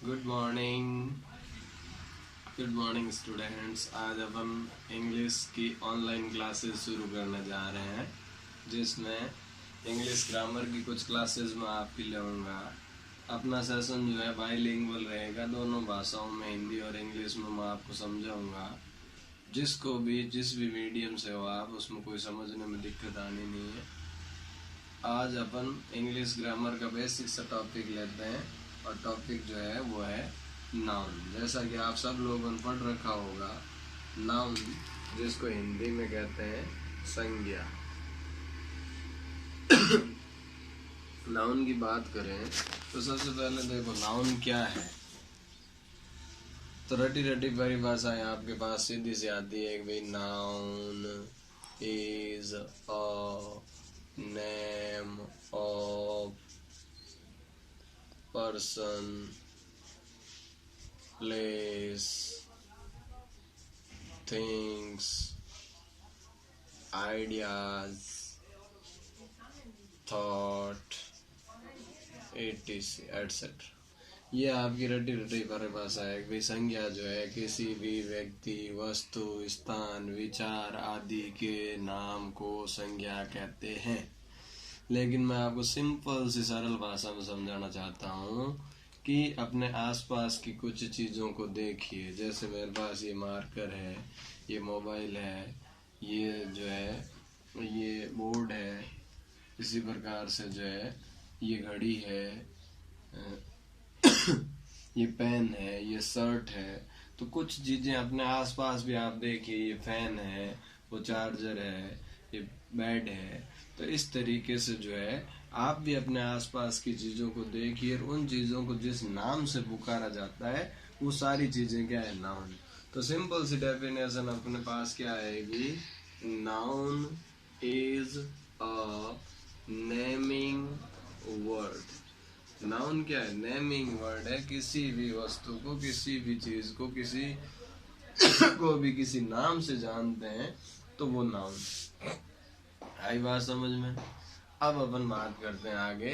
Good morning. Good morning students. आज अपन English की online classes शुरू करने जा रहे हैं, जिसमें इंग्लिश ग्रामर की कुछ क्लासेस मैं आपकी लूँगा। अपना सेशन जो है बाईलिंगुअल रहेगा, दोनों भाषाओं में, हिंदी और इंग्लिश में मैं आपको समझाऊँगा। जिसको भी जिस भी मीडियम से हो आप, उसमें कोई समझने में दिक्कत आनी नहीं है। आज अपन इंग्लिश ग्रामर का बेसिक सा टॉपिक लेते हैं और टॉपिक जो है वो है नाउन। जैसा कि आप सब लोगों ने पढ़ रखा होगा, नाउन जिसको हिंदी में कहते हैं संज्ञा। नाउन की बात करें तो सबसे पहले देखो नाउन क्या है। तो रटी रटी परिभाषाएं आपके पास सीधी सी आती है कि भाई noun is a name of person, place, things, ideas, thought, etc etcetera. ये आपकी रटी रटी परिभाषा है कि संज्ञा जो है किसी भी व्यक्ति, वस्तु, स्थान, विचार आदि के नाम को संज्ञा कहते हैं। लेकिन मैं आपको सिंपल सी सरल भाषा में समझाना चाहता हूँ कि अपने आसपास की कुछ चीज़ों को देखिए। जैसे मेरे पास ये मार्कर है, ये मोबाइल है, ये जो है ये बोर्ड है, इसी प्रकार से जो है ये घड़ी है, ये पेन है, ये शर्ट है। तो कुछ चीज़ें अपने आसपास भी आप देखिए, ये फैन है, वो चार्जर है, ये बेड है। तो इस तरीके से जो है आप भी अपने आसपास की चीज़ों को देखिए और उन चीज़ों को जिस नाम से पुकारा जाता है वो सारी चीज़ें क्या है, नाउन। तो सिंपल सी डेफिनेशन अपने पास क्या आएगी, noun is a naming word. Noun क्या है, नेमिंग वर्ड है। किसी भी वस्तु को, किसी भी चीज को, किसी को भी किसी नाम से जानते हैं तो वो नाउन। आई बात समझ में। अब अपन बात करते हैं आगे,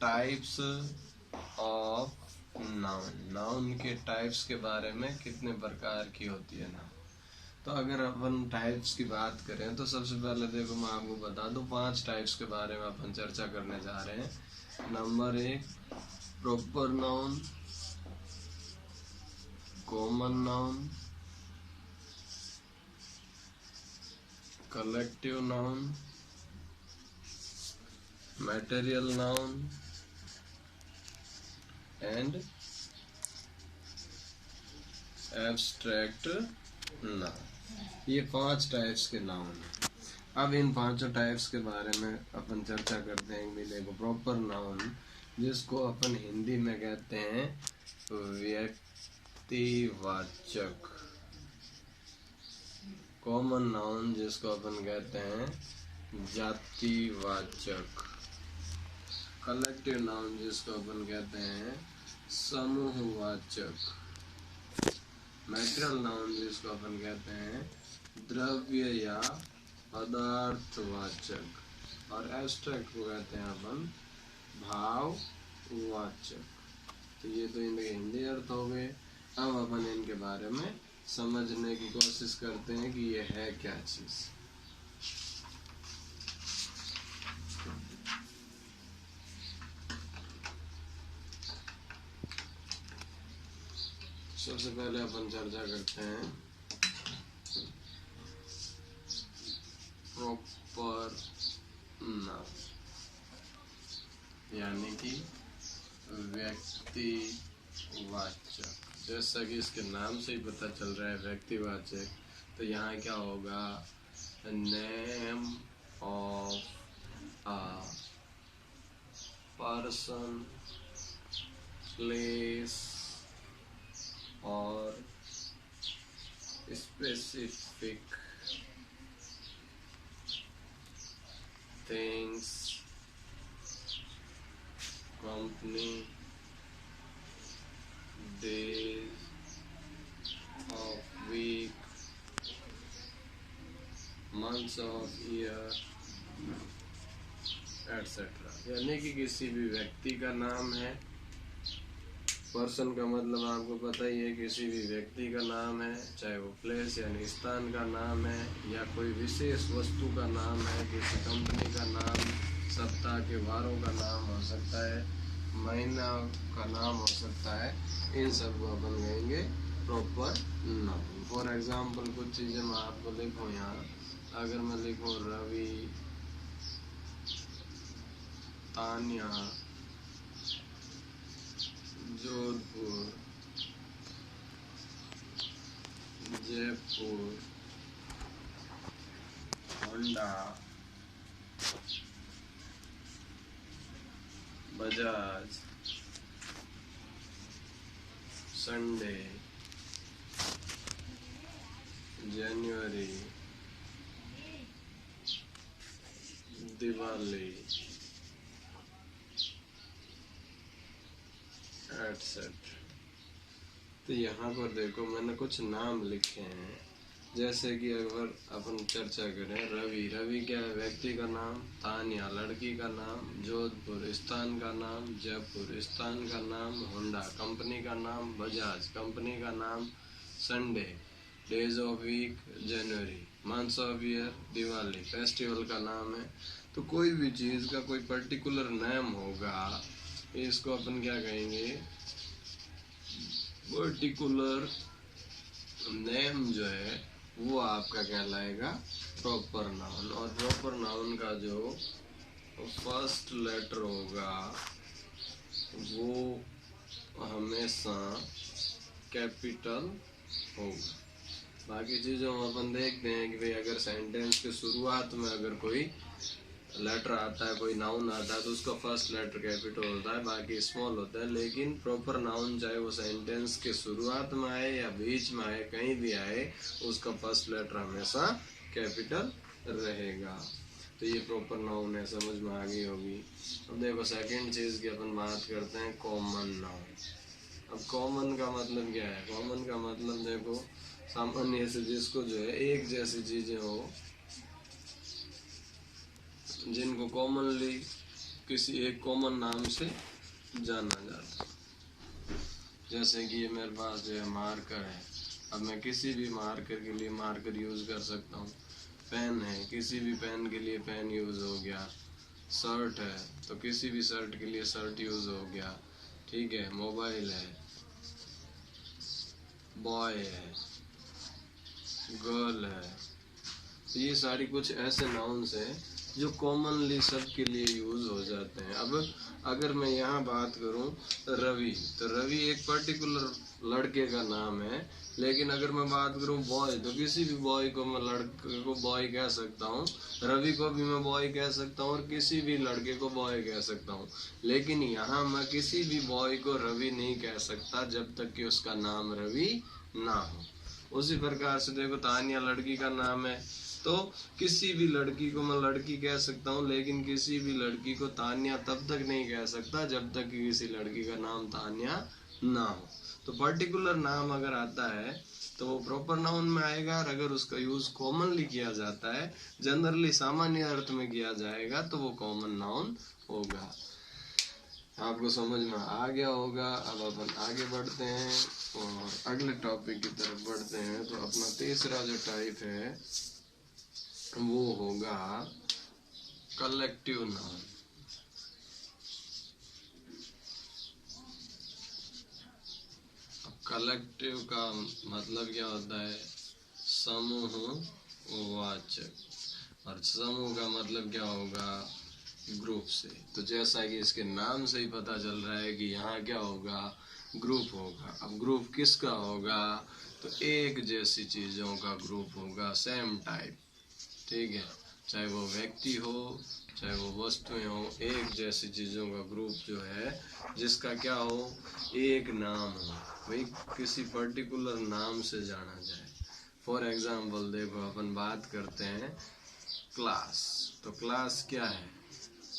टाइप्स ऑफ नाउन। नाउन के टाइप्स के बारे में, कितने प्रकार की होती है नाउन। तो अगर अपन टाइप्स की बात करें तो सबसे पहले देखो मैं आपको बता दूं 5 टाइप्स के बारे में अपन चर्चा करने जा रहे हैं। Number 1 proper noun, common noun, collective noun, material noun and abstract noun. ये 5 टाइप्स के नाउन हैं। अब इन 5 टाइप्स के बारे में अपन चर्चा करते हैं। मिले को प्रॉपर नाउन, जिसको अपन हिंदी में कहते हैं व्यक्तिवाचक। कॉमन नाउन जिसको अपन कहते हैं जातिवाचक। कलेक्टिव नाउन जिसको अपन कहते हैं समूहवाचक। मटेरियल नाउन जिसको अपन कहते हैं द्रव्य या पदार्थवाचक। और एब्स्ट्रैक्ट को कहते हैं अपन भाववाचक। तो ये तो इनके हिंदी अर्थ हो गए। अब अपन इनके बारे में समझने की कोशिश करते हैं कि ये है क्या चीज। सबसे पहले अपन चर्चा करते हैं प्रॉपर नाउन, यानी कि व्यक्तिवाचक। जैसा कि इसके नाम से ही पता चल रहा है व्यक्तिवाचक, तो यहाँ क्या होगा, name of a person, place और specific things, company, days of week, months of year, etc. यानी कि किसी भी व्यक्ति का नाम है, पर्सन का मतलब आपको पता ही है, किसी भी व्यक्ति का नाम है, चाहे वो प्लेस यानी स्थान का नाम है या कोई विशेष वस्तु का नाम है, किसी कंपनी का नाम, सप्ताह के वारों का नाम हो सकता है, महीना का नाम हो सकता है। इन सब को अपन कहेंगे प्रॉपर नाउन। फॉर एग्जाम्पल कुछ चीज़ें मैं आपको लिखूँ यहाँ, अगर मैं लिखूँ रवि, तान्या, जोधपुर, जयपुर, होंडा, बजाज, संडे, जनवरी, दिवाली, एटसेट्रा। तो यहाँ पर देखो मैंने कुछ नाम लिखे हैं, जैसे कि अगर अपन चर्चा करें, रवि, रवि क्या है? व्यक्ति का नाम। तान्या लड़की का नाम। जोधपुर स्थान का नाम। जयपुर स्थान का नाम। होंडा कंपनी का नाम। बजाज कंपनी का नाम। Sunday days of week. January months of year. Diwali festival का नाम है। तो कोई भी चीज़ का कोई पर्टिकुलर नेम होगा, इसको अपन क्या कहेंगे? पर्टिकुलर नेम जो है वो आपका कहलाएगा प्रॉपर नाउन। और प्रॉपर नाउन का जो फर्स्ट लेटर होगा वो हमेशा कैपिटल होगा। बाकी चीज़ों में अपन देखते हैं कि भाई अगर सेंटेंस के शुरुआत में अगर कोई लेटर आता है, कोई नाउन आता है, तो उसका फर्स्ट लेटर कैपिटल होता है, बाकी स्मॉल होता है। लेकिन प्रॉपर नाउन चाहे वो सेंटेंस के शुरुआत में आए या बीच में आए, कहीं भी आए, उसका फर्स्ट लेटर हमेशा कैपिटल रहेगा। तो ये प्रॉपर नाउन है, समझ में आ गई होगी। अब देखो सेकंड चीज़ की अपन बात करते हैं, कॉमन नाउन। अब कॉमन का मतलब क्या है? कॉमन का मतलब देखो सामान्य से जिसको जो है एक जैसी चीज़ें हो, जिनको कॉमनली किसी एक कॉमन नाम से जाना जाता है। जैसे कि ये मेरे पास जो है मार्कर है, अब मैं किसी भी मार्कर के लिए मार्कर यूज़ कर सकता हूँ। पेन है, किसी भी पेन के लिए पेन यूज़ हो गया। शर्ट है तो किसी भी शर्ट के लिए शर्ट यूज़ हो गया, ठीक है। मोबाइल है, बॉय है, गर्ल है। तो ये सारी कुछ ऐसे नाउन्स हैं जो कॉमनली सबके लिए यूज़ हो जाते हैं। अब अगर मैं यहाँ बात करूँ रवि, तो रवि एक पर्टिकुलर लड़के का नाम है। लेकिन अगर मैं बात करूँ बॉय, तो किसी भी बॉय को मैं लड़के को बॉय कह सकता हूँ, रवि को भी मैं बॉय कह सकता हूँ, और किसी भी लड़के को बॉय कह सकता हूँ। लेकिन यहाँ मैं किसी भी बॉय को रवि नहीं कह सकता जब तक कि उसका नाम रवि ना हो। उसी प्रकार से देखो तान्या लड़की का नाम है, तो किसी भी लड़की को मैं लड़की कह सकता हूँ, लेकिन किसी भी लड़की को तान्या तब तक नहीं कह सकता जब तक कि किसी लड़की का नाम तान्या ना हो। तो पर्टिकुलर नाम अगर आता है तो वो प्रॉपर नाउन में आएगा, और अगर उसका यूज कॉमनली किया जाता है, जनरली सामान्य अर्थ में किया जाएगा, तो वो कॉमन नाउन होगा। आपको समझ में आ गया होगा। अब अपन आगे बढ़ते हैं और अगले टॉपिक की तरफ बढ़ते हैं। तो अपना तीसरा जो टाइप है वो होगा कलेक्टिव नाउन। कलेक्टिव का मतलब क्या होता है? समूह वाचक। और समूह का मतलब क्या होगा? ग्रुप से। तो जैसा कि इसके नाम से ही पता चल रहा है कि यहाँ क्या होगा? ग्रुप होगा। अब ग्रुप किसका होगा? तो एक जैसी चीज़ों का ग्रुप होगा, सेम टाइप, ठीक है। चाहे वो व्यक्ति हो, चाहे वो वस्तुएं हो, एक जैसी चीज़ों का ग्रुप जो है, जिसका क्या हो? एक नाम हो, भाई किसी पर्टिकुलर नाम से जाना जाए। फॉर एग्जाम्पल देखो अपन बात करते हैं क्लास। तो क्लास क्या है?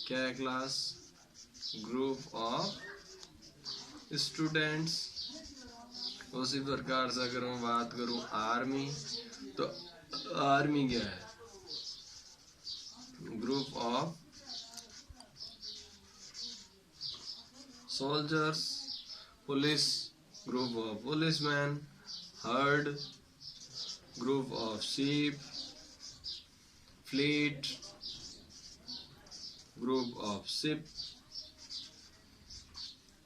क्या है क्लास? Group of students. उसी प्रकार से अगर मैं बात करूं आर्मी, तो आर्मी क्या है? Group of soldiers. Police, group of policeman, heard, group of sheep, fleet, group of ship.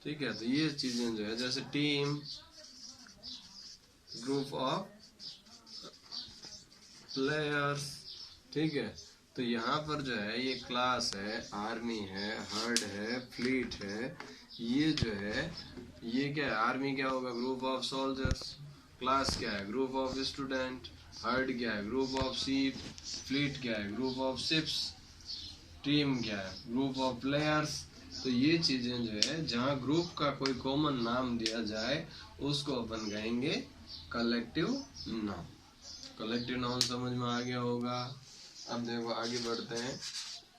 ठीक है, तो ये चीजें जो है, जैसे टीम, ग्रुप ऑफ प्लेयर्स। ठीक है, तो यहाँ पर जो है ये क्लास है, आर्मी है, हर्ड है, फ्लीट है। ये जो है ये क्या है, आर्मी क्या होगा, ग्रुप ऑफ सोल्जर्स, क्लास क्या है, ग्रुप ऑफ स्टूडेंट, हर्ड क्या है, ग्रुप ऑफ शीप, फ्लीट क्या है, ग्रुप ऑफ शिप्स, टीम क्या है, ग्रुप ऑफ प्लेयर्स। तो ये चीजें जो है, जहाँ ग्रुप का कोई कॉमन नाम दिया जाए उसको अपन कहेंगे कलेक्टिव नाउन। कलेक्टिव नाउन समझ में आ गया होगा। अब देखो आगे बढ़ते हैं,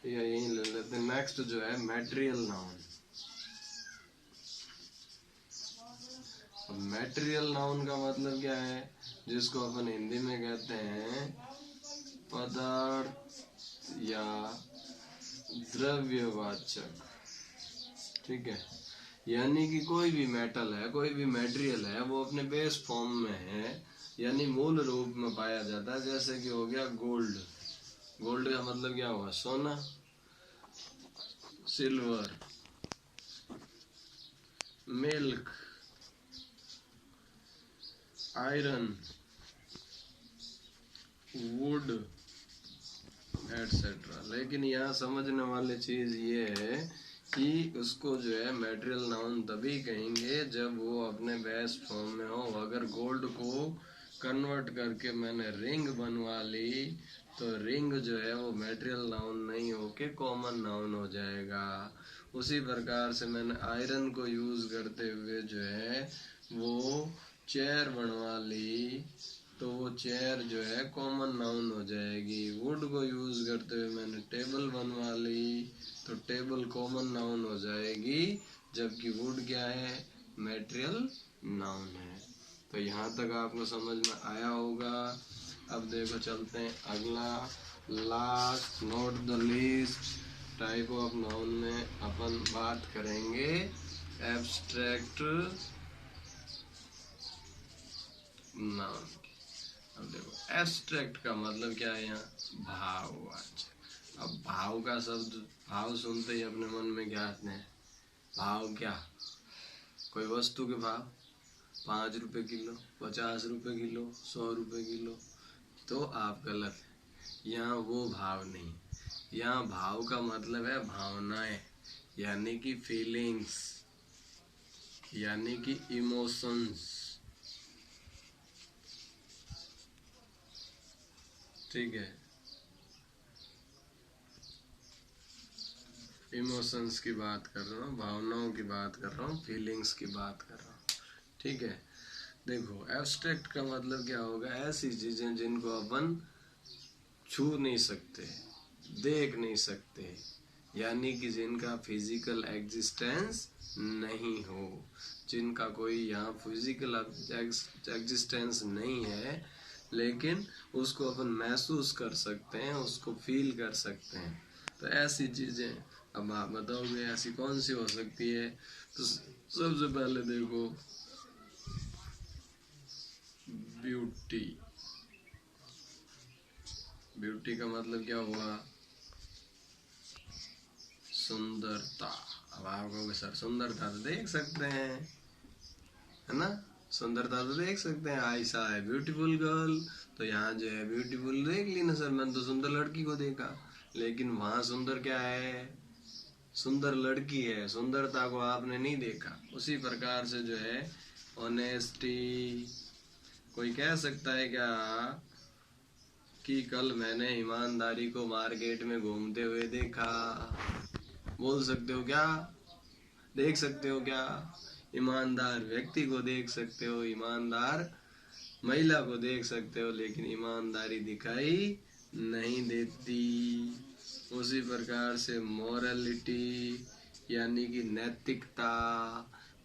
या यही ले लेते हैं। नेक्स्ट जो है मैटेरियल नाउन। मैटेरियल नाउन का मतलब क्या है, जिसको अपन हिंदी में कहते हैं पदार्थ या द्रव्यवाचक। ठीक है, यानी कि कोई भी मेटल है, कोई भी मटेरियल है, वो अपने बेस फॉर्म में है, यानी मूल रूप में पाया जाता है। जैसे कि हो गया गोल्ड, गोल्ड का मतलब क्या हुआ, सोना, silver, milk, iron, would etcetera. लेकिन यहाँ समझने वाली चीज ये है कि उसको जो है मटेरियल नाउन तभी कहेंगे जब वो अपने बेस फॉर्म में हो। अगर गोल्ड को कन्वर्ट करके मैंने रिंग बनवा ली तो रिंग जो है वो मटेरियल नाउन नहीं होके कॉमन नाउन हो जाएगा। उसी प्रकार से मैंने आयरन को यूज करते हुए जो है वो चेयर बनवा ली तो वो चेयर जो है कॉमन नाउन हो जाएगी। वुड को यूज करते हुए मैंने टेबल बनवा ली तो टेबल कॉमन नाउन हो जाएगी, जबकि वुड क्या है, मटेरियल नाउन है। तो यहाँ तक आपको समझ में आया होगा। अब देखो चलते हैं अगला, last not the least type of noun में अपन बात करेंगे एब्स्ट्रैक्ट नाउन। अब देखो एब्स्ट्रैक्ट का मतलब क्या है, यहाँ भाववाचक। अब भाव का शब्द, भाव सुनते ही अपने मन में क्या आते हैं, भाव क्या, कोई वस्तु के भाव, 5 रुपए किलो, 50 रुपए किलो, 100 रुपए किलो, तो आप गलत है। यहाँ वो भाव नहीं, यहाँ भाव का मतलब है भावनाएं, यानी कि फीलिंग्स, यानी कि इमोशंस। ठीक है, इमोशंस की बात कर रहा हूँ, भावनाओं की बात कर रहा हूँ, फीलिंग्स की बात कर रहा हूँ। ठीक है, देखो एब्स्ट्रैक्ट का मतलब क्या होगा, ऐसी चीजें जिनको अपन छू नहीं सकते, देख नहीं सकते, यानी कि जिनका फिजिकल एग्जिस्टेंस नहीं हो, जिनका कोई यहाँ फिजिकल एग्जिस्टेंस नहीं है लेकिन उसको अपन महसूस कर सकते हैं, उसको फील कर सकते हैं। तो ऐसी चीजें, अब आप बताओगे ऐसी कौन सी हो सकती है। तो सबसे पहले देखो ब्यूटी। ब्यूटी का मतलब क्या हुआ, सुंदरता। अब आप कहोगे सर सुंदरता तो देख सकते हैं, है ना, सुंदरता तो देख सकते हैं, आई सा है ब्यूटीफुल गर्ल, तो यहाँ जो है ब्यूटीफुल देख ली ना सर, मैंने तो सुंदर लड़की को देखा। लेकिन वहां सुंदर क्या है, सुंदर लड़की है, सुंदरता को आपने नहीं देखा। उसी प्रकार से जो है ऑनेस्टी, कोई कह सकता है क्या कि कल मैंने ईमानदारी को मार्केट में घूमते हुए देखा, बोल सकते हो क्या, देख सकते हो क्या, ईमानदार व्यक्ति को देख सकते हो, ईमानदार महिला को देख सकते हो, लेकिन ईमानदारी दिखाई नहीं देती। उसी प्रकार से मोरलिटी, यानी कि नैतिकता,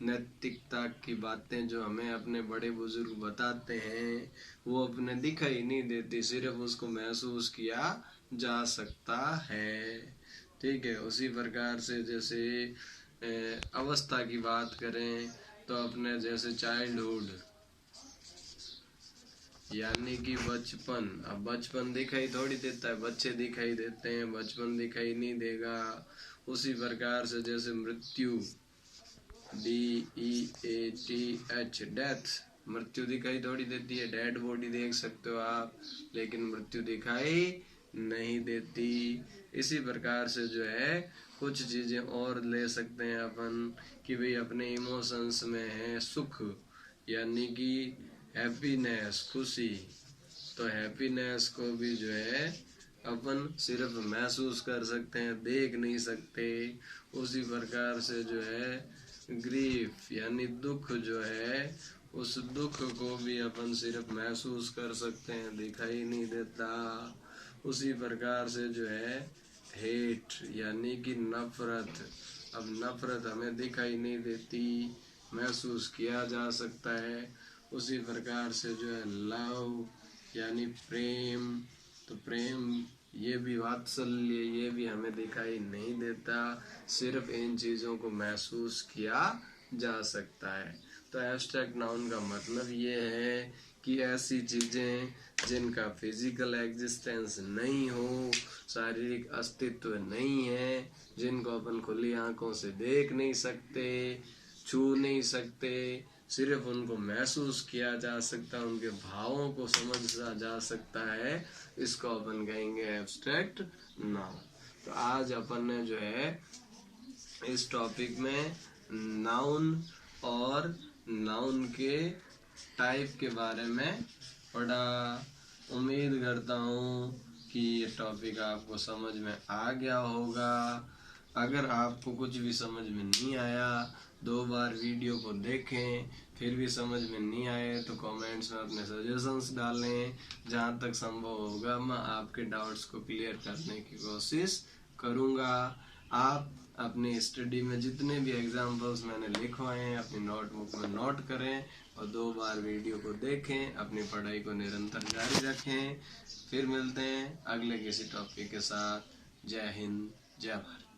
नैतिकता की बातें जो हमें अपने बड़े बुजुर्ग बताते हैं वो अपने दिखाई नहीं देती, सिर्फ उसको महसूस किया जा सकता है। ठीक है, उसी प्रकार से जैसे अवस्था की बात करें तो अपने जैसे चाइल्डहुड यानी कि बचपन। अब बचपन दिखाई थोड़ी देता है, बच्चे दिखाई देते हैं, बचपन दिखाई नहीं देगा। उसी प्रकार से जैसे मृत्यु, DEATH, डेथ, मृत्यु दिखाई थोड़ी देती है, डेड बॉडी देख सकते हो आप, लेकिन मृत्यु दिखाई नहीं देती। इसी प्रकार से जो है कुछ चीजें और ले सकते हैं अपन कि भाई अपने इमोशंस में है सुख, यानी कि हैप्पीनेस, खुशी। तो हैप्पीनेस को भी जो है अपन सिर्फ महसूस कर सकते हैं, देख नहीं सकते। उसी प्रकार से जो है ग्रीफ यानी दुख जो है, उस दुख को भी अपन सिर्फ महसूस कर सकते हैं, दिखाई नहीं देता। उसी प्रकार से जो है हेट यानी कि नफरत, अब नफरत हमें दिखाई नहीं देती, महसूस किया जा सकता है। उसी प्रकार से जो है लव यानी प्रेम, तो प्रेम ये भी वात्सल्य, ये भी हमें दिखाई नहीं देता, सिर्फ इन चीज़ों को महसूस किया जा सकता है। तो एब्स्ट्रैक्ट नाउन का मतलब ये है कि ऐसी चीज़ें जिनका फिजिकल एग्जिस्टेंस नहीं हो, शारीरिक अस्तित्व नहीं है, जिनको अपन खुली आंखों से देख नहीं सकते, छू नहीं सकते, सिर्फ उनको महसूस किया जा सकता है, उनके भावों को समझा जा सकता है, इसको अपन कहेंगे एब्स्ट्रैक्ट नाउन। तो आज अपन ने जो है इस टॉपिक में नाउन और नाउन के टाइप के बारे में पढ़ा। उम्मीद करता हूँ कि ये टॉपिक आपको समझ में आ गया होगा। अगर आपको कुछ भी समझ में नहीं आया, 2 बार वीडियो को देखें, फिर भी समझ में नहीं आए तो कमेंट्स में अपने सजेशंस डालें। जहाँ तक संभव होगा मैं आपके डाउट्स को क्लियर करने की कोशिश करूँगा। आप अपनी स्टडी में जितने भी एग्जाम्पल्स मैंने लिखवाए हैं अपनी नोटबुक में नोट करें और 2 बार वीडियो को देखें, अपनी पढ़ाई को निरंतर जारी रखें। फिर मिलते हैं अगले किसी टॉपिक के साथ। जय हिंद, जय भारत।